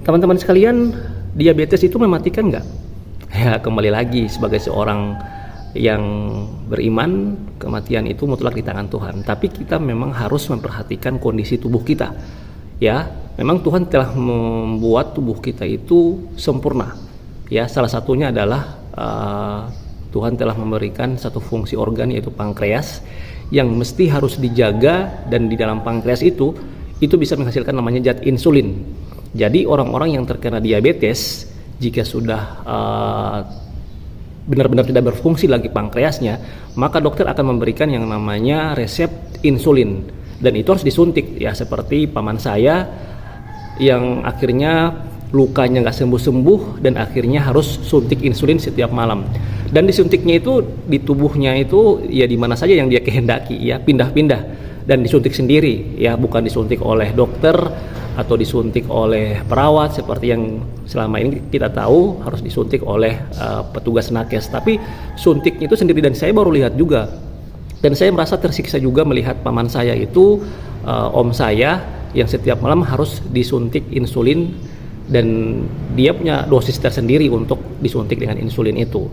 Teman-teman sekalian, diabetes itu mematikan nggak? Ya, kembali lagi sebagai seorang yang beriman, kematian itu mutlak di tangan Tuhan. Tapi kita memang harus memperhatikan kondisi tubuh kita. Ya, memang Tuhan telah membuat tubuh kita itu sempurna. Ya, salah satunya adalah Tuhan telah memberikan satu fungsi organ, yaitu pankreas, yang mesti harus dijaga, dan di dalam pankreas itu bisa menghasilkan namanya zat insulin. Jadi orang-orang yang terkena diabetes, jika sudah benar-benar tidak berfungsi lagi pankreasnya, maka dokter akan memberikan yang namanya resep insulin, dan itu harus disuntik. Ya, seperti paman saya yang akhirnya lukanya nggak sembuh-sembuh dan akhirnya harus suntik insulin setiap malam. Dan disuntiknya itu di tubuhnya itu ya di mana saja yang dia kehendaki, ya pindah-pindah, dan disuntik sendiri, ya bukan disuntik oleh dokter atau disuntik oleh perawat seperti yang selama ini kita tahu harus disuntik oleh petugas nakes. Tapi suntiknya itu sendiri, dan saya baru lihat juga, dan saya merasa tersiksa juga melihat paman saya itu, om saya, yang setiap malam harus disuntik insulin, dan dia punya dosis tersendiri untuk disuntik dengan insulin itu.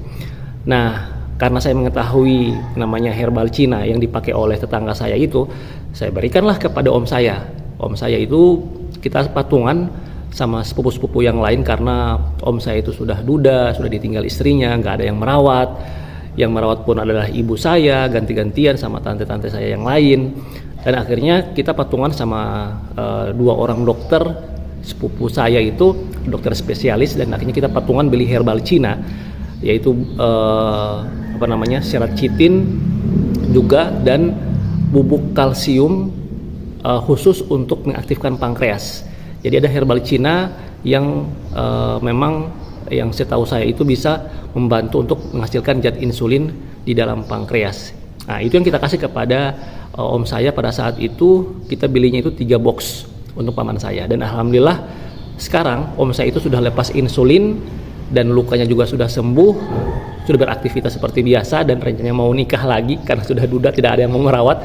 Nah, karena saya mengetahui namanya herbal Cina yang dipakai oleh tetangga saya itu, saya berikanlah kepada om saya. Om saya itu kita patungan sama sepupu-sepupu yang lain karena om saya itu sudah duda, sudah ditinggal istrinya, nggak ada yang merawat. Yang merawat pun adalah ibu saya, ganti-gantian sama tante-tante saya yang lain. Dan akhirnya kita patungan sama 2 orang dokter sepupu saya itu, dokter spesialis, dan akhirnya kita patungan beli herbal Cina, yaitu serat chitin juga, dan bubuk kalsium khusus untuk mengaktifkan pankreas. Jadi ada herbal Cina yang memang yang setahu saya itu bisa membantu untuk menghasilkan zat insulin di dalam pankreas. Nah, itu yang kita kasih kepada om saya pada saat itu. Kita belinya itu 3 box untuk paman saya, dan alhamdulillah sekarang om saya itu sudah lepas insulin dan lukanya juga sudah sembuh, sudah beraktivitas seperti biasa, dan rencananya mau nikah lagi karena sudah duda, tidak ada yang mau merawat.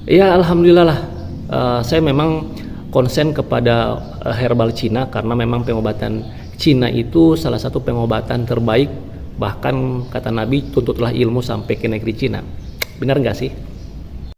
Ya alhamdulillah lah, saya memang konsen kepada herbal Cina karena memang pengobatan Cina itu salah satu pengobatan terbaik. Bahkan kata Nabi, tuntutlah ilmu sampai ke negeri Cina. Benar nggak sih?